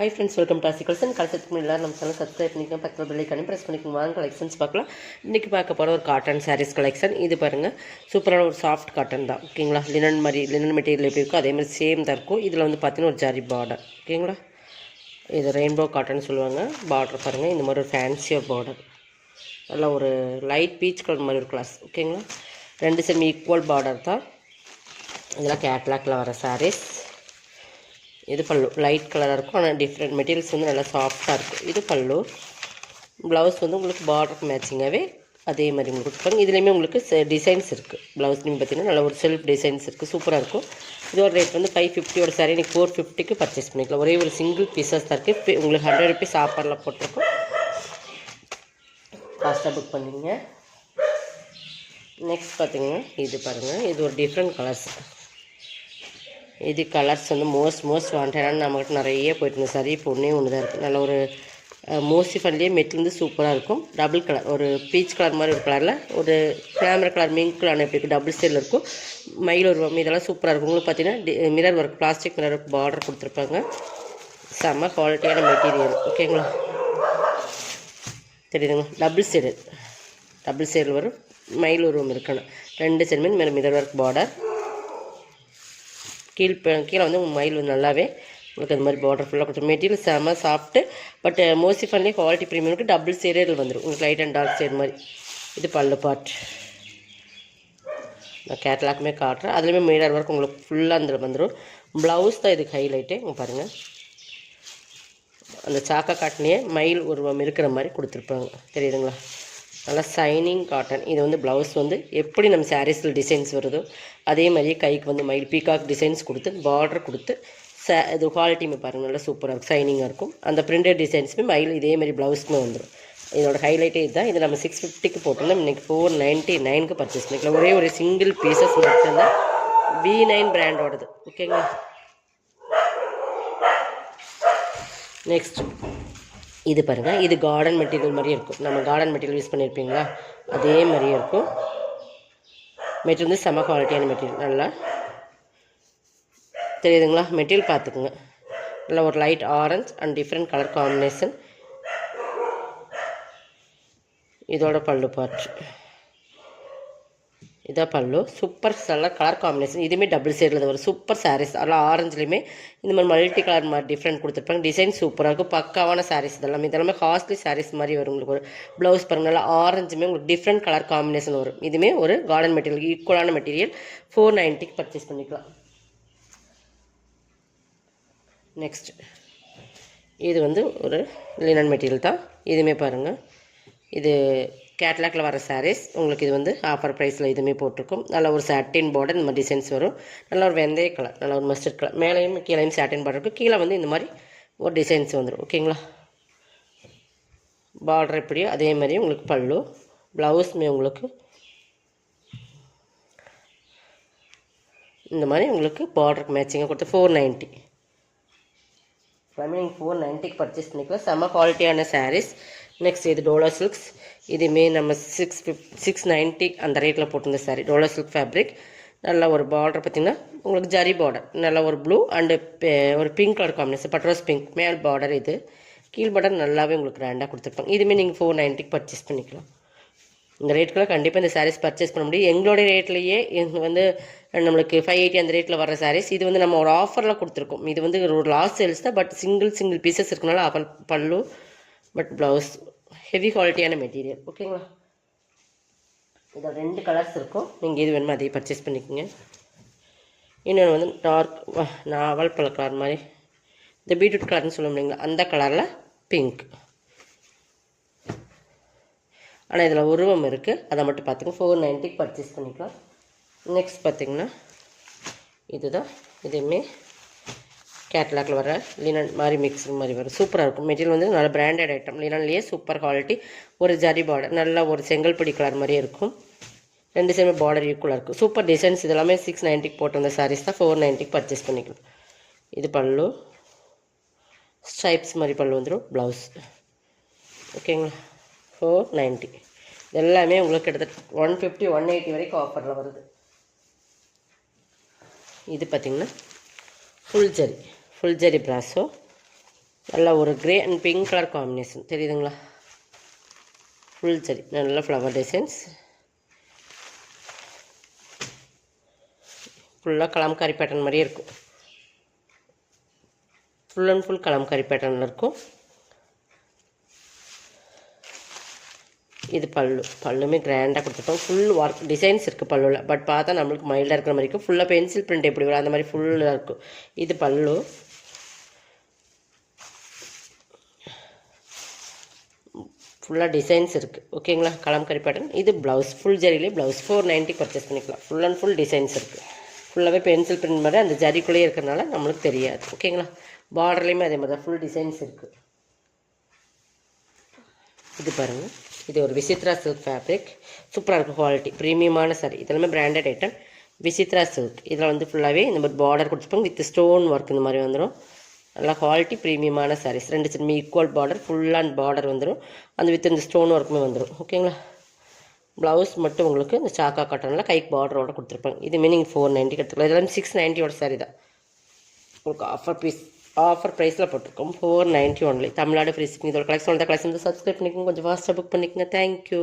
Hi friends, welcome to Asikalson. கலெக்ஷனுக்கு முன்னாடி நம்ம channel subscribe பண்ணிக்கோங்க, பக்கத்தில் பெல் ஐகானை பிரஸ் பண்ணிக்கோங்க. வாங்க கலெக்ஷன்ஸ் பார்க்கலாம். இன்றைக்கி பார்க்க போகிற ஒரு காட்டன் சாரீஸ் கலெக்ஷன். இது பாருங்கள், சூப்பரான ஒரு சாஃப்ட் காட்டன் தான். ஓகேங்களா, லினன் மெட்டீரியல் எப்படி இருக்கோ அதே மாதிரி சேம் தான் இருக்கும். இதில் வந்து பார்த்தீங்கன்னா ஒரு ஜரி பார்டர். ஓகேங்களா, இது ரெயின்போ காட்டன் சொல்லுவாங்க. பார்டர் பாருங்கள், இந்த மாதிரி ஒரு ஃபேன்சியாக பார்டர், நல்லா ஒரு லைட் பீச் கலர் மாதிரி ஒரு கிளாஸ். ஓகேங்களா, ரெண்டு செமி ஈக்குவல் பார்டர் தான். இதெல்லாம் கேட்லாக்கில் வர சாரீஸ். இது பல்லு லைட் கலராக இருக்கும், ஆனால் டிஃப்ரெண்ட் மெட்டீரியல்ஸ் வந்து நல்லா சாஃப்டாக இருக்கும். இது பல்லு. ப்ளவுஸ் வந்து உங்களுக்கு பார்டருக்கு மேட்சிங்காகவே அதே மாதிரி உங்களுக்கு கொடுத்துருப்பாங்க. இதுலேயுமே உங்களுக்கு டிசைன்ஸ் இருக்குது. ப்ளவுஸ்லையும் பார்த்தீங்கன்னா நல்ல ஒரு செல்ஃப் டிசைன்ஸ் இருக்குது, சூப்பராக இருக்கும். இதோட ரேட் வந்து 550 சாரி இன்றைக்கி 450க்கு பர்ச்சேஸ் பண்ணிக்கலாம். ஒரே ஒரு சிங்கிள் பீஸஸ் தான் இருக்குது. உங்களுக்கு 100 rupees ஆஃபரில் போட்டிருக்கோம். ஃபாஸ்ட்டாக புக் பண்ணிங்க. நெக்ஸ்ட் பார்த்தீங்கன்னா இது பாருங்கள், இது ஒரு டிஃப்ரெண்ட் கலர்ஸ். இது கலர்ஸ் வந்து மோஸ்ட் வாண்டடான நம்மகிட்ட நிறைய போயிட்டு இருந்தது. சரி, இப்போ ஒன்றே ஒன்று தான் இருக்குது. நல்ல ஒரு மோஸ்ட்லி ஃபன்லேயே மெட்டில் வந்து சூப்பராக இருக்கும். டபுள் கலர், ஒரு பீச் கலர் மாதிரி ஒரு கலரில் ஒரு கேமரா கலர் மிங்க் கலர் எப்படி இருக்கும், டபுள் சைடில் இருக்கும். மயில் உருவம் இதெல்லாம் சூப்பராக இருக்கும். உங்களுக்கு பார்த்தீங்கன்னா mirror work, plastic mirror work border கொடுத்துருப்பாங்க. செம்ம குவாலிட்டியான மெட்டீரியல். ஓகேங்களா, தெரியுதுங்க, டபுள் சைடு வரும். மயில் உருவம் இருக்கணும். ரெண்டு சைடுமே மிரர் ஒர்க் பார்டர். கீழே வந்து மயில் வந்து நல்லாவே உங்களுக்கு அந்த மாதிரி பார்டர் ஃபுல்லாக கொடுத்து. மெட்டீரியல் செம்ம சாஃப்ட்டு, பட் மோஸ்ட்லி ஃபன்லேயே குவாலிட்டி ப்ரீமியமுக்கு டபுள் சைடில் வந்துடும். உங்களுக்கு லைட் அண்ட் டார்க் சைடு மாதிரி. இது பல்லு பார்ட். நான் கேட்லாக்குமே காட்டுறேன். அதுலேயுமே மிரர் ஒர்க் உங்களுக்கு ஃபுல்லாக அந்த வந்துடும். ப்ளவுஸ் தான் இதுக்கு ஹைலைட்டு. இங்கே பாருங்கள், அந்த சாக்கா காட்டினே மயில் உருவம் இருக்கிற மாதிரி கொடுத்துருப்பாங்க. தெரியுதுங்களா, நல்லா சைனிங் காட்டன். இது வந்து ப்ளவுஸ் வந்து எப்படி நம்ம சாரீஸில் டிசைன்ஸ் வருதோ அதே மாதிரியே கைக்கு வந்து மயில் பீகாக் டிசைன்ஸ் கொடுத்து பார்டர் கொடுத்து இது குவாலிட்டியுமே பாருங்கள் நல்லா சூப்பராக இருக்கும், சைனிங்காக இருக்கும். அந்த பிரிண்டட் டிசைன்ஸுமே மயில் இதே மாதிரி ப்ளவுஸ்க்குமே வந்துடும். இதோட ஹைலைட்டே இதுதான். இது நம்ம 650க்கு போட்டிருந்தோம். இன்றைக்கி 499க்கு பர்ச்சேஸ் பண்ணிக்கலாம். ஒரே ஒரு சிங்கிள் பீசஸ் மட்டும்தான், V9 பிராண்டோடது. ஓகேங்களா, நெக்ஸ்ட் இது பாருங்கள், இது கார்டன் மெட்டீரியல் மாதிரியே இருக்கும். நம்ம கார்டன் மெட்டீரியல் யூஸ் பண்ணியிருப்பீங்களா, அதே மாதிரியே இருக்கும். மெட்டீரியல் வந்து செம குவாலிட்டியான மெட்டீரியல். நல்லா தெரியுதுங்களா, மெட்டீரியல் பார்த்துக்குங்க. நல்லா ஒரு light orange and different colour combination. இதோட பல்லு பார்ட், இதான் பல்லு. சூப்பர் நல்ல கலர் காம்பினேஷன். இதுவுமே டபுள் சைடில் வரும். சூப்பர் சாரீஸ். அதெல்லாம் ஆரஞ்சுலேயுமே இந்த மாதிரி மல்டி கலர் மாதிரி டிஃப்ரெண்ட் கொடுத்துருப்பாங்க. டிசைன் சூப்பராக இருக்கும். பக்காவான சாரீஸ் இதெல்லாமே காஸ்ட்லி சாரீஸ் மாதிரி வரும். உங்களுக்கு ஒரு ப்ளவுஸ் பாருங்கள், நல்லா ஆரஞ்சுமே உங்களுக்கு டிஃப்ரெண்ட் கலர் காம்பினேஷன் வரும். இதுவுமே ஒரு கார்டன் மெட்டீரியல், ஈக்குவலான மெட்டீரியல். 490க்கு பர்ச்சேஸ் பண்ணிக்கலாம். நெக்ஸ்ட் இது வந்து ஒரு லினன் மெட்டீரியல் தான். இதுவுமே பாருங்கள், இது கேட்லாக்கில் வர சாரீஸ். உங்களுக்கு இது வந்து ஆஃபர் ப்ரைஸில் இதுவுமே போட்டிருக்கும். நல்லா ஒரு சாட்டின் பார்டர், இந்த மாதிரி டிசைன்ஸ் வரும். நல்லா ஒரு வெந்தய கலர், நல்லா ஒரு மஸ்டர்ட் கலர். மேலேயும் கீழேயும் சாட்டின் பார்டர் இருக்கும். கீழே வந்து இந்த மாதிரி ஒரு டிசைன்ஸ் வந்துடும். ஓகேங்களா, பார்டர் எப்படியோ அதே மாதிரி உங்களுக்கு பல்லு. ப்ளவுஸுமே உங்களுக்கு இந்த மாதிரி உங்களுக்கு பார்டருக்கு மேட்சிங்காக கொடுத்து 490. நீங்கள் 490க்கு பர்ச்சேஸ் பண்ணிக்கலாம். செம்ம குவாலிட்டியான சாரீஸ். நெக்ஸ்ட் இது டோலா சில்க்ஸ். இதுவுமே நம்ம 690 அந்த ரேட்டில் போட்டிருந்த சாரீ. Dola silk fabric. நல்லா ஒரு பார்டர் பார்த்திங்கன்னா உங்களுக்கு ஜரி பார்டர், நல்லா ஒரு ப்ளூ அண்டு ஒரு பிங்க் கலர் காம்பினேஷன், பட்ரோஸ் பிங்க். மேல் பார்டர் இது, கீழ் பார்டர் நல்லாவே உங்களுக்கு கிராண்டாக கொடுத்துருப்பாங்க. இதுவுமே நீங்கள் 490க்கு பர்ச்சேஸ் பண்ணிக்கலாம். இந்த ரேட்டுக்கெல்லாம் கண்டிப்பாக இந்த சாரீஸ் பர்ச்சேஸ் பண்ண முடியும். எங்களுடைய ரேட்லேயே வந்து நம்மளுக்கு 580 அந்த ரேட்டில் வர சாரீஸ். இது வந்து நம்ம ஒரு ஆஃபரில் கொடுத்துருக்கோம். இது வந்து ஒரு லாஸ்ட் சேல்ஸ் தான், பட் சிங்கிள் பீசஸ் இருக்கனால ஆஃபர் பல்லு, பட் ப்ளவுஸ் ஹெவி குவாலிட்டியான மெட்டீரியல். ஓகேங்களா, இதில் 2 கலர்ஸ் இருக்கும். நீங்கள் எது வேணுமோ அதையும் பர்ச்சேஸ் பண்ணிக்கோங்க. இன்னொன்று வந்து டார்க் நாவல் பழ கலர் மாதிரி, இந்த பீட்ரூட் கலர்னு சொல்ல முடியுங்களா, அந்த கலரில் பிங்க். ஆனால் இதில் உருவம் இருக்குது, அதை மட்டும் பார்த்துங்க. 490க்கு பர்ச்சேஸ் பண்ணிக்கலாம். நெக்ஸ்ட் பார்த்திங்கன்னா இதுதான். இதுவுமே கேட்லாக்கில் வர லினன் மாதிரி மிக்ஸ் மாதிரி வரும். சூப்பராக இருக்கும். மெட்டீரியல் வந்து நல்ல பிராண்டட் ஐட்டம். லினன்லேயே சூப்பர் குவாலிட்டி. ஒரு ஜரி பார்டர், நல்ல ஒரு செங்கல்படி கலர் மாதிரியே இருக்கும். ரெண்டு சைடுமே பார்டர் ஈக்குவலாக இருக்கும். Super designs. இதெல்லாமே 690க்கு போட்டு வந்த சாரீஸ் தான். 490க்கு பர்ச்சேஸ் பண்ணிக்கலாம். இது பல்லு, ஸ்ட்ரைப்ஸ் மாதிரி பல்லு வந்துடும். ப்ளவுஸ். ஓகேங்களா, 490. எல்லாமே உங்களுக்கு கிட்டத்தட்ட 150 180 வரைக்கும் ஆஃபரில் வருது. இது பார்த்திங்கன்னா ஃபுல் ஜரி ப்ராஸோ. நல்லா ஒரு grey and pink colour combination தெரியுதுங்களா? ஃபுல் சரி நல்ல ஃப்ளவர் டிசைன்ஸ், ஃபுல்லாக கலம்காரி பேட்டர்ன் மாதிரியே இருக்கும். ஃபுல் அண்ட் ஃபுல் கலம்காரி பேட்டர்னில் இருக்கும். இது பல்லுமே கிராண்டாக கொடுத்துருப்போம். ஃபுல் ஒர்க் டிசைன்ஸ் இருக்குது பல்லுவில். பட் பார்த்தா நம்மளுக்கு மைல்டாக இருக்கிற மாதிரி இருக்கும். ஃபுல்லாக பென்சில் பிரிண்ட் எப்படி வரும் அந்த மாதிரி ஃபுல்லாக இருக்கும். இது பல்லு. ஃபுல்லாக டிசைன்ஸ் இருக்குது. ஓகேங்களா? கலம்காரி பேட்டர்ன். இது ப்ளவுஸ், ஃபுல் ஜரியிலே ப்ளவுஸ் 490 பர்ச்சேஸ் பண்ணிக்கலாம். ஃபுல் அண்ட் ஃபுல் டிசைன்ஸ் இருக்குது. ஃபுல்லாகவே பென்சில் பிரிண்ட் மாதிரி அந்த ஜரிக்குள்ளேயே இருக்கிறதுனால நம்மளுக்கு தெரியாது. ஓகேங்களா? பார்டர்லேயுமே அதே மாதிரி தான் ஃபுல் டிசைன்ஸ் இருக்குது. இது பாருங்கள், இது ஒரு விசித்ரா சில்க் ஃபேப்ரிக். சூப்பராக இருக்கும் குவாலிட்டி, ப்ரீமியமான சாரி. இதெல்லாமே பிராண்டட் ஐட்டம். விசித்ரா சில்க். இதில் வந்து ஃபுல்லாகவே இந்த மாதிரி பார்டர் கொடுத்துருப்பாங்க வித் ஸ்டோன் ஒர்க் இந்த மாதிரி வந்துடும். நல்லா குவாலிட்டி ப்ரீமியமான சாரீஸ். 2 சைடுமே equal border, full and border வந்துடும். அந்த வித் இந்த ஸ்டோன் ஒர்க்குமே வந்துடும். ஓகேங்களா? ப்ளவுஸ் மட்டும் உங்களுக்கு இந்த சாக்கா காட்டனில் கைக்கு பார்டரோட கொடுத்துருப்பாங்க. இதுமே நீங்கள் 490 எடுத்துக்கலாம். இதெல்லாம் 690 சாரி தான். உங்களுக்கு ஆஃபர் ப்ரைஸில் போட்டிருக்கோம். 490 ஒன்லி. Tamil Nadu free shipping. இதோட கலெக்ஷன் சப்ஸ்கிரைப் பண்ணிக்கோங்க. கொஞ்சம் ஃபாஸ்ட்டாக புக் பண்ணிக்கோங்க. தேங்க்யூ.